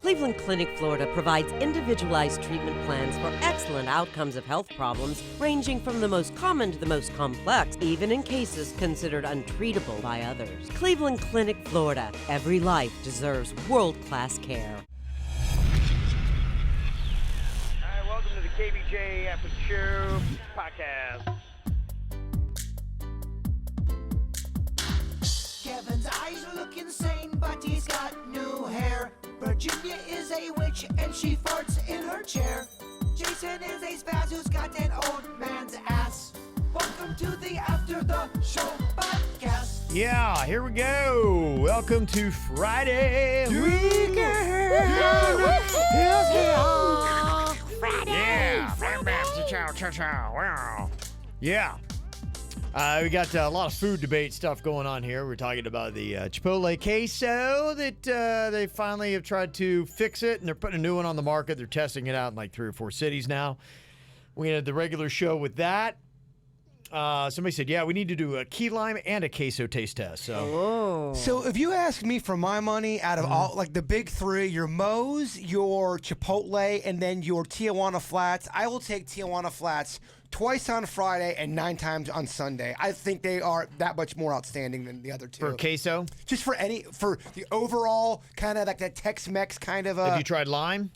Cleveland Clinic, Florida provides individualized treatment plans for excellent outcomes of health problems ranging from the most common to the most complex, even in cases considered untreatable by others. Cleveland Clinic, Florida. Every life deserves world-class care. All right, welcome to the KBJ After the Show podcast. Kevin's eyes look insane, but he's got new hair. Virginia is a witch, and she farts in her chair. Jason is a spaz who's got an old man's ass. Welcome to the After the Show podcast. Yeah, here we go. Welcome to Friday. Weekend. Yeah. We got a lot of food debate stuff going on here. We're talking about the Chipotle queso that they finally have tried to fix it, and they're putting a new one on the market. They're testing it out in like 3 or 4 cities now. We had the regular show with that. Somebody said, yeah, we need to do a key lime and a queso taste test. So if you ask me for my money, out of all, like the big 3, your Moe's, your Chipotle, and then your Tijuana Flats, I will take Tijuana Flats twice on Friday and 9 times on Sunday. I think they are that much more outstanding than the other 2. For queso? Just for the overall kind of like that Tex-Mex kind of. Have you tried lime?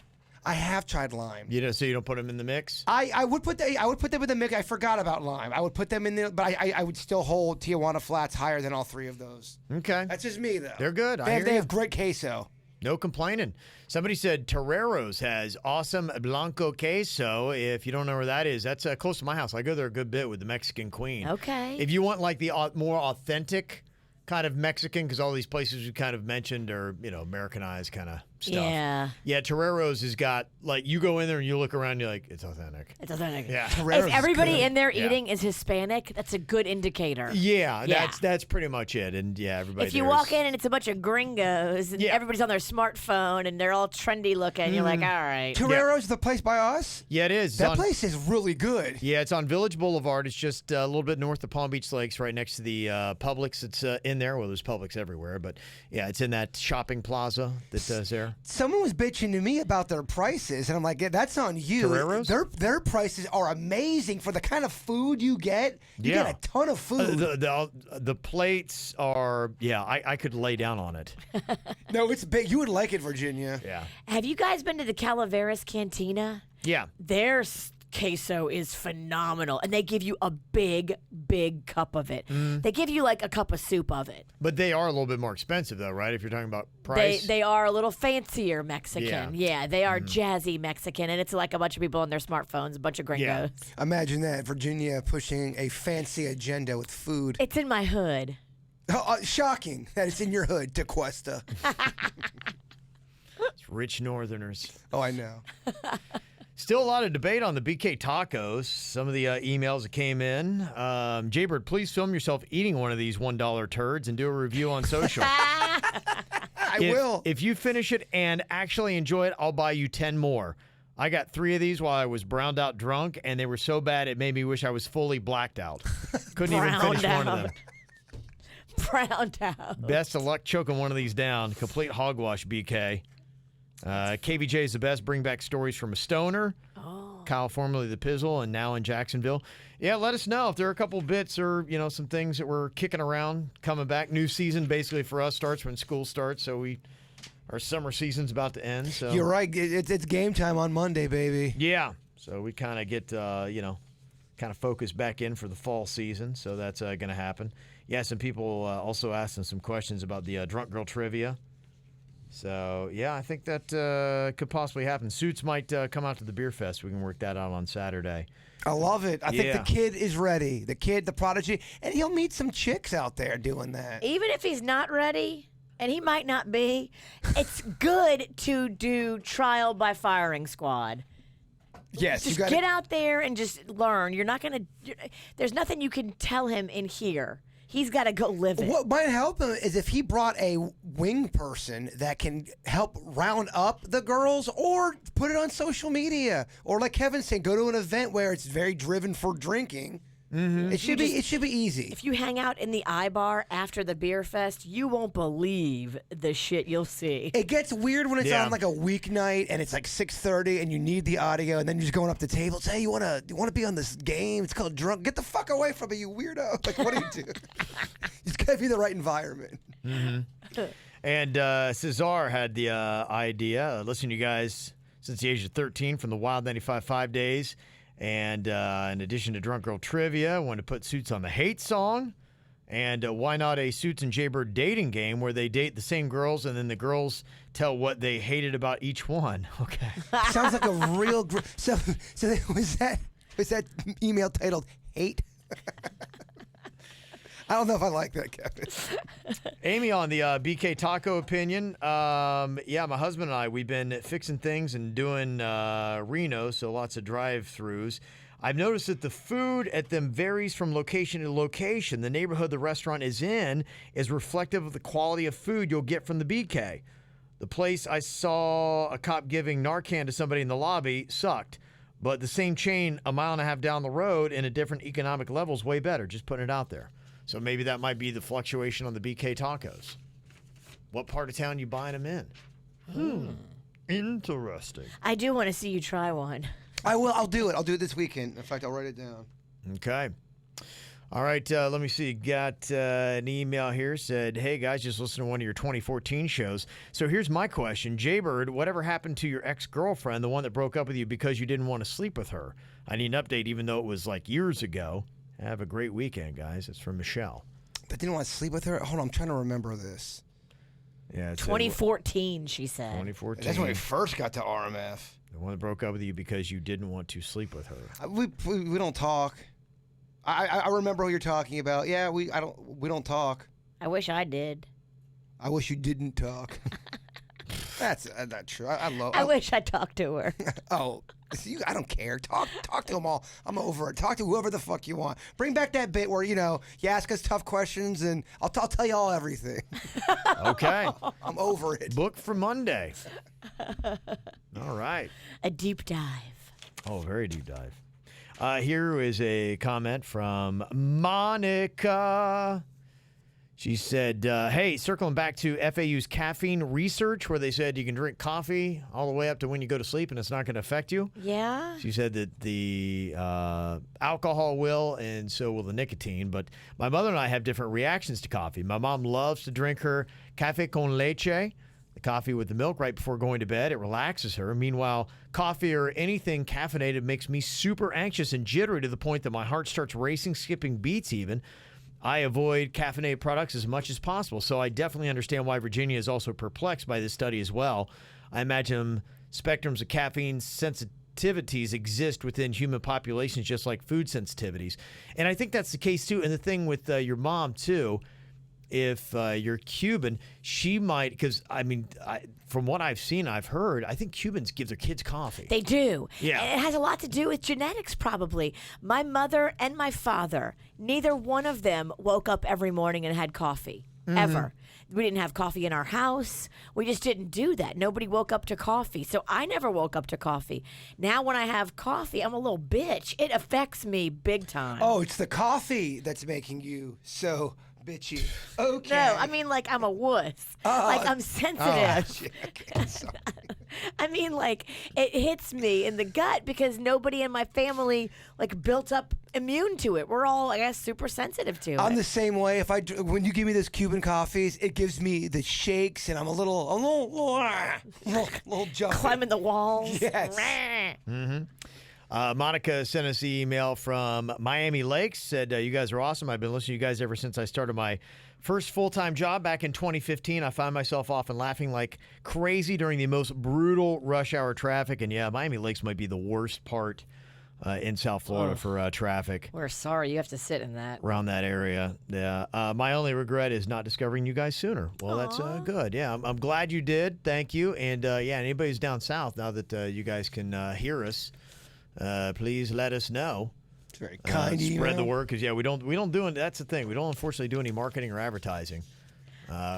I have tried lime. So you don't put them in the mix? I would put them in the mix. I forgot about lime. I would put them in there, but I would still hold Tijuana Flats higher than all 3 of those. Okay. That's just me, though. They're good. They have great queso. No complaining. Somebody said Terrero's has awesome Blanco queso. If you don't know where that is, that's close to my house. I go there a good bit with the Mexican Queen. Okay. If you want like the more authentic kind of Mexican, because all these places we kind of mentioned are, Americanized kind of stuff. Yeah, Terrero's has got, like, you go in there and you look around and you're like, it's authentic. It's authentic. Yeah. If everybody good. in there eating is Hispanic, that's a good indicator. Yeah, that's pretty much it. And yeah, everybody If you there walk is- in and it's a bunch of gringos and Yeah. everybody's on their smartphone and they're all trendy looking, you're like, all right. Terrero's the place by us? Yeah, it is. That place is really good. Yeah, it's on Village Boulevard. It's just a little bit north of Palm Beach Lakes, right next to the Publix. It's in there. Well, there's Publix everywhere, but yeah, it's in that shopping plaza that's there. Someone was bitching to me about their prices, and I'm like, yeah, that's on you. Terrero's? Their prices are amazing for the kind of food you get. You get a ton of food. The plates are, I could lay down on it. No, it's big. You would like it, Virginia. Yeah. Have you guys been to the Calaveras Cantina? Yeah. Their queso is phenomenal, and they give you a big cup of it. They give you like a cup of soup of it. But they are a little bit more expensive, though, right? If you're talking about price. They are a little fancier Mexican. Yeah. They are jazzy Mexican, and it's like a bunch of people on their smartphones, a bunch of gringos. Yeah. Imagine that, Virginia pushing a fancy agenda with food. It's in my hood. Shocking that it's in your hood, Tequesta. It's rich Northerners. Oh, I know. Still a lot of debate on the BK tacos. Some of the emails that came in. Jaybird, please film yourself eating one of these $1 turds and do a review on social. I will. If you finish it and actually enjoy it, I'll buy you 10 more. I got 3 of these while I was browned out drunk, and they were so bad it made me wish I was fully blacked out. Couldn't even finish one of them. Browned out. Best of luck choking one of these down. Complete hogwash, BK. KBJ is the best. Bring back stories from a stoner. Kyle, formerly the Pizzle, and now in Jacksonville. Yeah, let us know if there are a couple bits or, some things that we're kicking around, coming back. New season, basically, for us starts when school starts, so our summer season's about to end. So You're right. It's game time on Monday, baby. Yeah, so we kind of get, kind of focus back in for the fall season, so that's going to happen. Yeah, some people also asking some questions about the Drunk Girl Trivia. So, yeah, I think that could possibly happen. Suits might come out to the Beer Fest. We can work that out on Saturday. I love it. I think the kid is ready. The kid, the prodigy. And he'll meet some chicks out there doing that. Even if he's not ready, and he might not be, it's good to do trial by firing squad. Yes, Just get out there and just learn. You're not going to, there's nothing you can tell him in here. He's got to go live it. What might help him is if he brought a wing person that can help round up the girls or put it on social media. Or like Kevin's saying, go to an event where it's very driven for drinking. It should be easy. If you hang out in the I-bar after the beer fest, you won't believe the shit you'll see. It gets weird when it's on like a weeknight and it's like 6:30 and you need the audio and then you're just going up to tables. Hey, you wanna be on this game? It's called Drunk. Get the fuck away from me, you weirdo! Like, what do you do? It's gotta be the right environment. And Cesar had the idea. Listening to you guys since the age of 13 from the Wild 95.5 days. And in addition to Drunk Girl Trivia, I wanted to put Suits on the Hate song. And why not a Suits and Jaybird dating game where they date the same girls and then the girls tell what they hated about each one? Okay. Sounds like a real. So was that email titled "Hate"? I don't know if I like that, Kevin. Amy on the BK Taco opinion. Yeah, my husband and I, we've been fixing things and doing Reno, so lots of drive-thrus. I've noticed that the food at them varies from location to location. The neighborhood the restaurant is in is reflective of the quality of food you'll get from the BK. The place I saw a cop giving Narcan to somebody in the lobby sucked, but the same chain a mile and a half down the road in a different economic level is way better. Just putting it out there. So maybe that might be the fluctuation on the BK tacos. What part of town you buying them in? Interesting. I do want to see you try one. I will. I'll do it. I'll do it this weekend. In fact, I'll write it down. Okay. All right. Let me see. Got an email here. Said, hey, guys, just listen to one of your 2014 shows. So here's my question. Jaybird, whatever happened to your ex-girlfriend, the one that broke up with you because you didn't want to sleep with her? I need an update, even though it was like years ago. Have a great weekend, guys. It's from Michelle. I didn't want to sleep with her? Hold on. I'm trying to remember this. Yeah, it's 2014, she said. 2014. That's when we first got to RMF. The one that broke up with you because you didn't want to sleep with her. We don't talk. I remember who you're talking about. Yeah, we don't talk. I wish I did. I wish you didn't talk. That's not true. I wish I talked to her. Oh, I don't care. Talk to them all. I'm over it. Talk to whoever the fuck you want. Bring back that bit where you ask us tough questions and I'll tell you all everything. Okay. I'm over it. Book for Monday. All right. A deep dive. Oh, very deep dive. Here is a comment from Monica. She said, hey, circling back to FAU's caffeine research where they said you can drink coffee all the way up to when you go to sleep and it's not going to affect you. Yeah. She said that the alcohol will and so will the nicotine. But my mother and I have different reactions to coffee. My mom loves to drink her café con leche, the coffee with the milk right before going to bed. It relaxes her. Meanwhile, coffee or anything caffeinated makes me super anxious and jittery to the point that my heart starts racing, skipping beats even. I avoid caffeinated products as much as possible, so I definitely understand why Virginia is also perplexed by this study as well. I imagine spectrums of caffeine sensitivities exist within human populations just like food sensitivities. And I think that's the case, too. And the thing with your mom, too, if you're Cuban, she might, because, from what I've seen, I've heard, I think Cubans give their kids coffee. They do. Yeah. It has a lot to do with genetics, probably. My mother and my father, neither one of them woke up every morning and had coffee, ever. We didn't have coffee in our house. We just didn't do that. Nobody woke up to coffee. So I never woke up to coffee. Now when I have coffee, I'm a little bitch. It affects me big time. Oh, it's the coffee that's making you so bitchy. Okay. No, I mean like I'm a wuss. Like I'm sensitive. Okay, sorry. I mean like it hits me in the gut because nobody in my family like built up immune to it. We're all, I guess, super sensitive to it. I'm the same way. When you give me this Cuban coffees, it gives me the shakes, and I'm a little jumpy. Climbing the walls. Yes. Monica sent us the email from Miami Lakes, said, you guys are awesome. I've been listening to you guys ever since I started my first full-time job back in 2015. I found myself often laughing like crazy during the most brutal rush hour traffic. And yeah, Miami Lakes might be the worst part in South Florida for traffic. We're sorry you have to sit in that. Around that area. Yeah. My only regret is not discovering you guys sooner. Well, that's good. Yeah, I'm glad you did. Thank you. And yeah, anybody who's down south, now that you guys can hear us, please let us know. It's very kind. Spread the word, because yeah, we don't do it. That's the thing. We don't unfortunately do any marketing or advertising,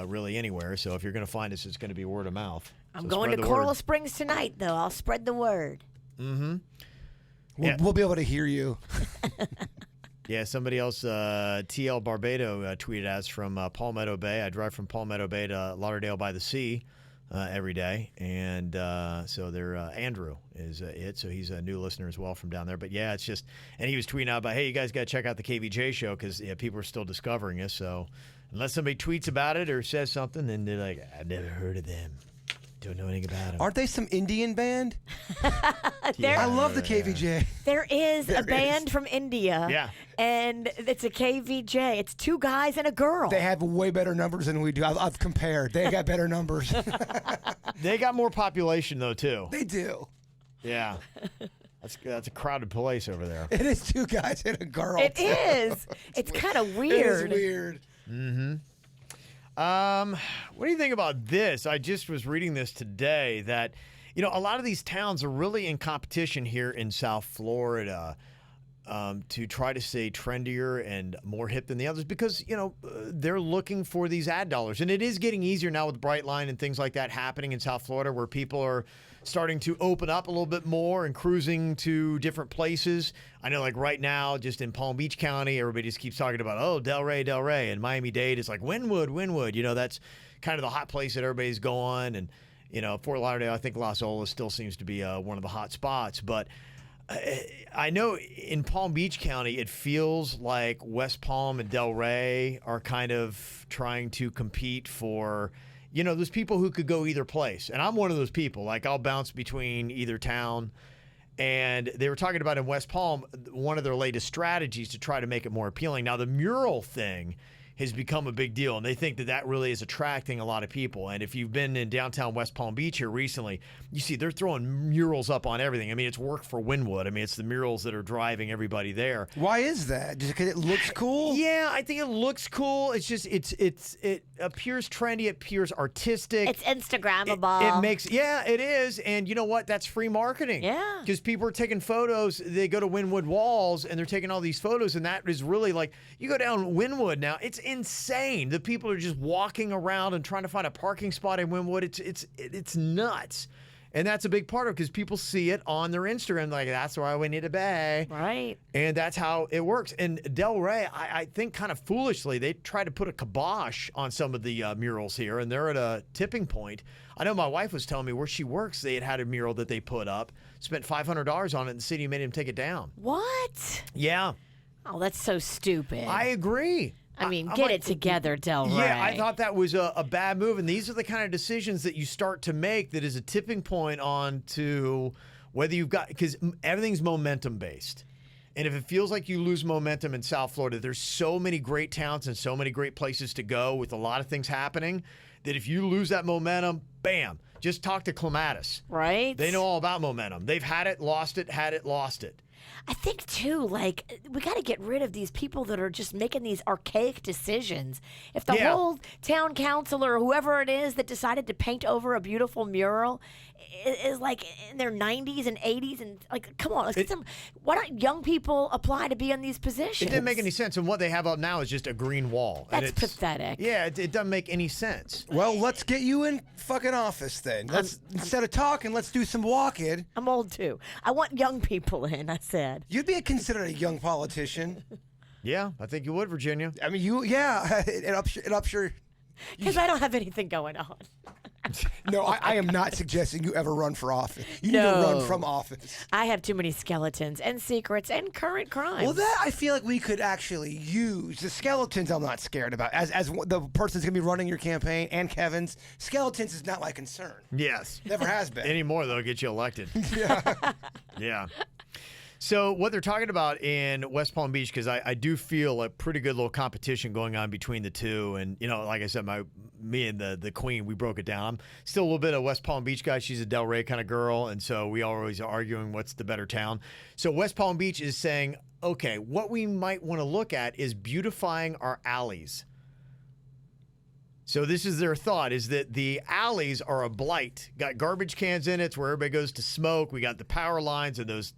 really anywhere. So if you're going to find us, it's going to be word of mouth. I'm going to Coral Springs tonight, though. I'll spread the word. Mm-hmm. We'll be able to hear you. Yeah, somebody else, TL Barbado, tweeted us from Palmetto Bay. I drive from Palmetto Bay to Lauderdale by the Sea every day. And so they're Andrew is it. So he's a new listener as well from down there. But yeah, it's just, and he was tweeting out about, hey, you guys got to check out the KVJ show because people are still discovering us. So unless somebody tweets about it or says something, then they're like, I've never heard of them. Don't know anything about them. Aren't they some Indian band? Yeah, I love the KVJ. There is a band from India. Yeah. And it's a KVJ. It's 2 guys and a girl. They have way better numbers than we do. I've compared. They got better numbers. They got more population, though, too. They do. Yeah. That's a crowded place over there. It is 2 guys and a girl. It is. It's kind of weird. It is weird. Mm-hmm. What do you think about this? I just was reading this today that, a lot of these towns are really in competition here in South Florida to try to stay trendier and more hip than the others because, they're looking for these ad dollars. And it is getting easier now with Brightline and things like that happening in South Florida where people are starting to open up a little bit more and cruising to different places. I know, like right now, just in Palm Beach County, everybody just keeps talking about, Delray, and Miami-Dade is like Wynwood. That's kind of the hot place that everybody's going. And, Fort Lauderdale, I think Las Olas still seems to be one of the hot spots. But I know in Palm Beach County, it feels like West Palm and Delray are kind of trying to compete for there's people who could go either place. And I'm one of those people. Like, I'll bounce between either town. And they were talking about in West Palm, one of their latest strategies to try to make it more appealing. Now, the mural thing has become a big deal, and they think that really is attracting a lot of people. And if you've been in downtown West Palm Beach here recently, you see they're throwing murals up on everything. I mean, it's work for Wynwood. I mean, it's the murals that are driving everybody there. Why is that? Just because it looks cool? Yeah, I think it looks cool. It's just it appears trendy. It appears artistic. It's Instagrammable. It makes it is. And you know what? That's free marketing. Yeah. Because people are taking photos. They go to Wynwood Walls and they're taking all these photos, and that is really like you go down Wynwood now. It's insane. The people are just walking around and trying to find a parking spot in Wynwood. It's nuts. And that's a big part of it because people see it on their Instagram. Like, that's why we need a bay. Right. And that's how it works. And Delray, I think kind of foolishly, they try to put a kibosh on some of the murals here, and they're at a tipping point. I know my wife was telling me where she works, they had a mural that they put up, spent $500 on it, and the city made him take it down. What? Yeah. Oh, that's so stupid. I agree. I mean, I'm get like, it together, Delray. Yeah, I thought that was a bad move. And these are the kind of decisions that you start to make that is a tipping point on to whether you've got, because everything's momentum based. And if it feels like you lose momentum in South Florida, there's so many great towns and so many great places to go with a lot of things happening that if you lose that momentum, bam, just talk to Clematis. Right? They know all about momentum. They've had it, lost it, had it, lost it. I think, too, like, we got to get rid of these people that are just making these archaic decisions. If the whole town council or whoever it is that decided to paint over a beautiful mural is like in their 90s and 80s, and like, come on, let's get some. Why don't young people apply to be in these positions? It didn't make any sense. And what they have up now is just a green wall. That's pathetic. Yeah, it doesn't make any sense. Well, let's get you in fucking office then. Instead of talking, let's do some walking. I'm old, too. I want young people in, I said. You'd be considered a young politician. Yeah, I think you would, Virginia. I mean, it ups your. Because I don't have anything going on. No, I am not suggesting you ever run for office. You need to run from office. I have too many skeletons and secrets and current crimes. Well, that I feel like we could actually use. The skeletons I'm not scared about. As the person's going to be running your campaign and Kevin's, skeletons is not my concern. Yes. Never has been. Anymore, though, get you elected. Yeah. Yeah. So what they're talking about in West Palm Beach, because I do feel a pretty good little competition going on between the two. And, like I said, me and the queen, we broke it down. I'm still a little bit of West Palm Beach guy. She's a Delray kind of girl. And so we always are arguing what's the better town. So West Palm Beach is saying, okay, what we might want to look at is beautifying our alleys. So this is their thought, is that the alleys are a blight. Got garbage cans in it. It's where everybody goes to smoke. We got the power lines and those,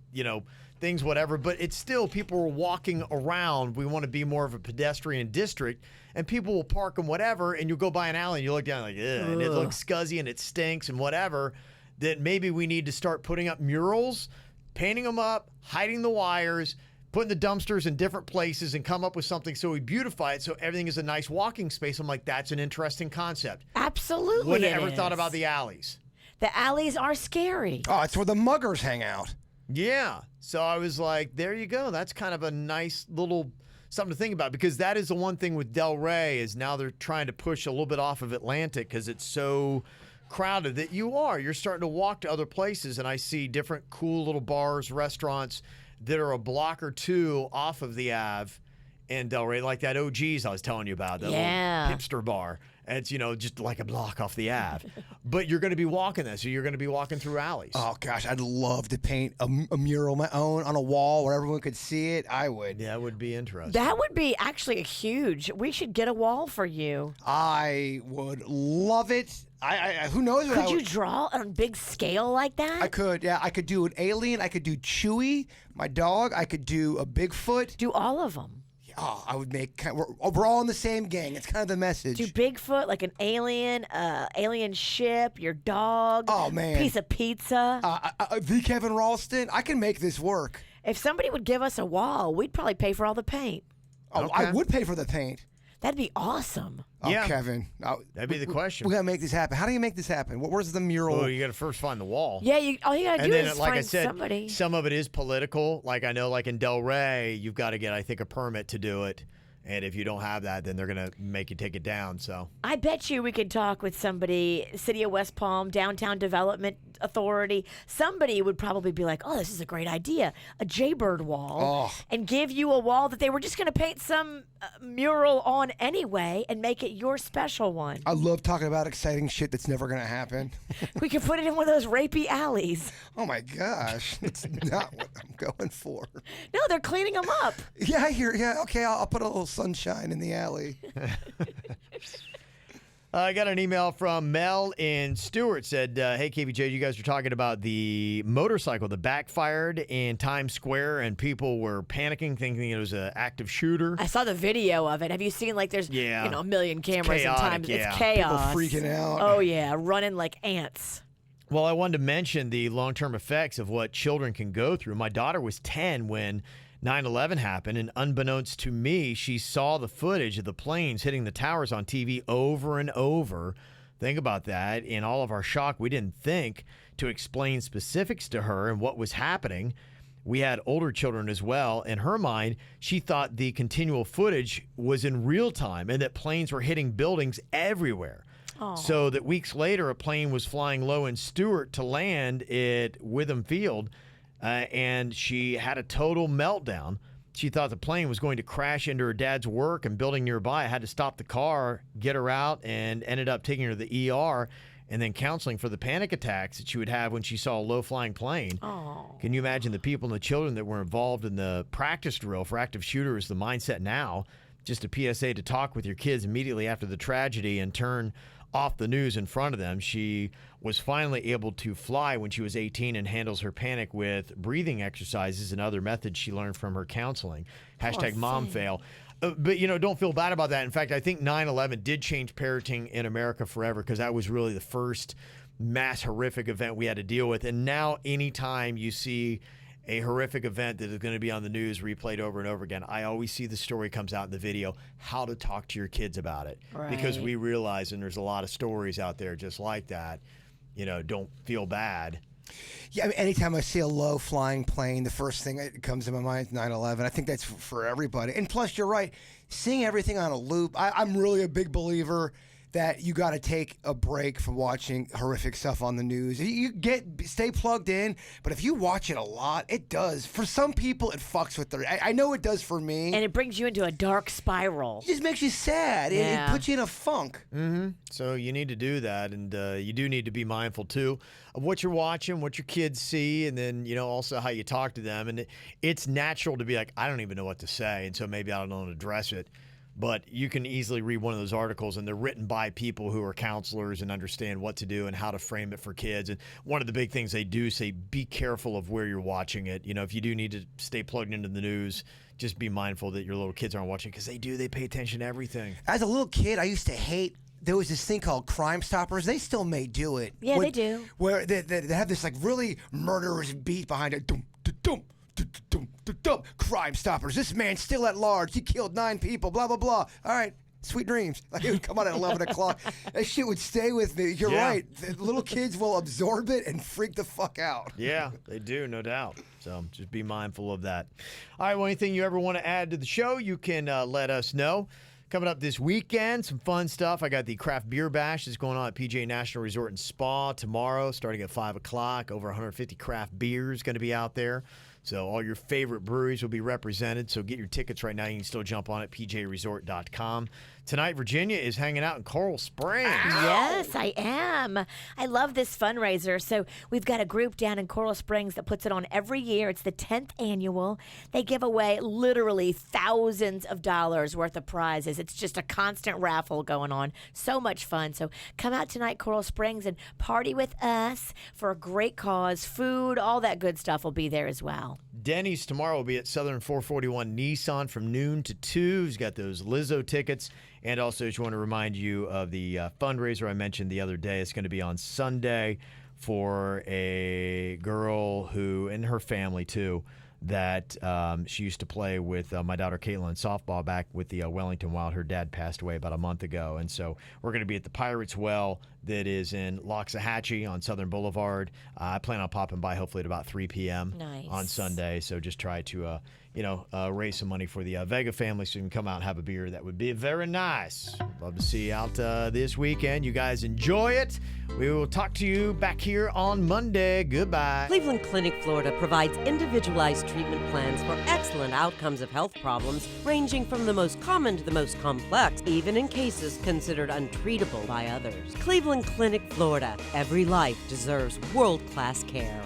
things, whatever. But it's still, people are walking around. We want to be more of a pedestrian district. And people will park and whatever. And you'll go by an alley and you look down like, ugh, and it looks scuzzy and it stinks and whatever. That maybe we need to start putting up murals, painting them up, hiding the wires, putting the dumpsters in different places and come up with something so we beautify it so everything is a nice walking space. I'm like, that's an interesting concept. Absolutely. Wouldn't it have ever thought is. about the alleys. The alleys are scary. Oh, it's where the muggers hang out. Yeah. So I was like, there you go. That's kind of a nice little something to think about, because that is the one thing with Delray is now they're trying to push a little bit off of Atlantic because it's so crowded that you're starting to walk to other places, and I see different cool little bars, restaurants that are a block or two off of the Ave in Delray, like that OG's I was telling you about, that Yeah. little hipster bar. And it's, just like a block off the Ave. But you're going to be walking that, so you're going to be walking through alleys. Oh, gosh, I'd love to paint a mural of my own on a wall where everyone could see it. I would. Yeah, that would be interesting. That would be actually a huge. We should get a wall for you. I would love it. I who knows what Could I you would. draw on a big scale like that? I could, yeah. I could do an alien. I could do Chewie, my dog. I could do a Bigfoot. Do all of them. Oh, I would make. We're all in the same gang. It's kind of the message. Do Bigfoot, like an alien, alien ship, your dog. Oh, man. Piece of pizza. The Kevin Ralston. I can make this work. If somebody would give us a wall, we'd probably pay for all the paint. Oh, Okay. I would pay for the paint. That'd be awesome. Oh, Yeah. Kevin. That'd be the question. We gotta make this happen. How do you make this happen? Where's the mural? Well, you got to first find the wall. Yeah, all you gotta do And then, is like find I said, somebody. some of it is political. Like I know, like in Delray, you've got to get, I think, a permit to do it. And if you don't have that, then they're going to make you take it down. So I bet you we could talk with somebody, City of West Palm, Downtown Development Authority. Somebody would probably be like, oh, this is a great idea, a Jaybird wall, and give you a wall that they were just going to paint some mural on anyway and make it your special one. I love talking about exciting shit that's never gonna happen. We could put it in one of those rapey alleys. Oh my gosh, that's not what I'm going for. No, they're cleaning them up. Yeah, I hear. Yeah, okay, I'll put a little sunshine in the alley. I got an email from Mel in Stewart. Said, hey, KVJ, you guys were talking about the motorcycle that backfired in Times Square, and people were panicking, thinking it was an active shooter. I saw the video of it. Have you seen, like, there's Yeah. a million cameras in chaotic, Times? yeah. It's chaos. People freaking out. Oh, yeah, running like ants. Well, I wanted to mention the long-term effects of what children can go through. My daughter was 10 when 9/11 happened, and unbeknownst to me, she saw the footage of the planes hitting the towers on TV over and over. Think about that. In all of our shock, we didn't think to explain specifics to her and what was happening. We had older children as well. In her mind, she thought the continual footage was in real time and that planes were hitting buildings everywhere. So that weeks later, a plane was flying low in Stewart to land at Witham Field, and she had a total meltdown. She thought the plane was going to crash into her dad's work and building nearby. I had to stop the car, get her out, and ended up taking her to the ER and then counseling for the panic attacks that she would have when she saw a low-flying plane. Can you imagine the people and the children that were involved in the practice drill for active shooters, the mindset now? Just a PSA to talk with your kids immediately after the tragedy and turn off the news in front of them. She was finally able to fly when she was 18 and handles her panic with breathing exercises and other methods she learned from her counseling. Hashtag mom fail. But, don't feel bad about that. In fact, I think 9/11 did change parenting in America forever, because that was really the first mass horrific event we had to deal with. And now anytime you see a horrific event that is going to be on the news replayed over and over again, I always see the story comes out in the video, how to talk to your kids about it. Because we realize, and there's a lot of stories out there just like that, don't feel bad. Yeah, I mean, anytime I see a low flying plane, the first thing that comes to my mind is 9/11. I think that's for everybody. And plus, you're right, seeing everything on a loop. I'm really a big believer that you got to take a break from watching horrific stuff on the news. Stay plugged in, but if you watch it a lot, it does. For some people, it fucks with their. I know it does for me. And it brings you into a dark spiral. It just makes you sad. Yeah. It puts you in a funk. So you need to do that, and you do need to be mindful too of what you're watching, what your kids see, and then also how you talk to them. And it's natural to be like, I don't even know what to say, and so maybe I don't address it. But you can easily read one of those articles, and they're written by people who are counselors and understand what to do and how to frame it for kids. And one of the big things they do say, be careful of where you're watching it. If you do need to stay plugged into the news, just be mindful that your little kids aren't watching, because they pay attention to everything. As a little kid, I used to hate. There was this thing called Crime Stoppers. They still may do it. Yeah, they do. Where they have this like really murderous beat behind it. Dum, dum, dum, Crime Stoppers. This man's still at large. He killed 9 people. Blah blah blah. All right. Sweet dreams. Like, it would come on at 11 o'clock. That shit would stay with me. You're right. The little kids will absorb it and freak the fuck out. Yeah, they do, no doubt. So just be mindful of that. All right, well, anything you ever want to add to the show, you can let us know. Coming up this weekend, some fun stuff. I got the Craft Beer Bash that's going on at PJ National Resort and Spa tomorrow, starting at 5 o'clock. Over 150 craft beers going to be out there. So all your favorite breweries will be represented. So get your tickets right now. You can still jump on at pjresort.com. Tonight, Virginia is hanging out in Coral Springs. Yes, I am. I love this fundraiser. So we've got a group down in Coral Springs that puts it on every year. It's the 10th annual. They give away literally thousands of dollars worth of prizes. It's just a constant raffle going on. So much fun. So come out tonight, Coral Springs, and party with us for a great cause. Food, all that good stuff will be there as well. Denny's tomorrow will be at Southern 441 Nissan from noon to 2. He's got those Lizzo tickets. And also, just want to remind you of the fundraiser I mentioned the other day. It's going to be on Sunday for a girl who, and her family too, that she used to play with my daughter Caitlin in softball back with the Wellington Wild. Her dad passed away about a month ago. And so we're going to be at the Pirates Well that is in Loxahatchee on Southern Boulevard. I plan on popping by hopefully at about 3 p.m. on Sunday. So just try to, raise some money for the Vega family so you can come out and have a beer. That would be very nice. Love to see you out this weekend. You guys enjoy it. We will talk to you back here on Monday. Goodbye. Cleveland Clinic, Florida provides individualized treatment plans for excellent outcomes of health problems ranging from the most common to the most complex, even in cases considered untreatable by others. Cleveland Clinic, Florida. Every life deserves world-class care.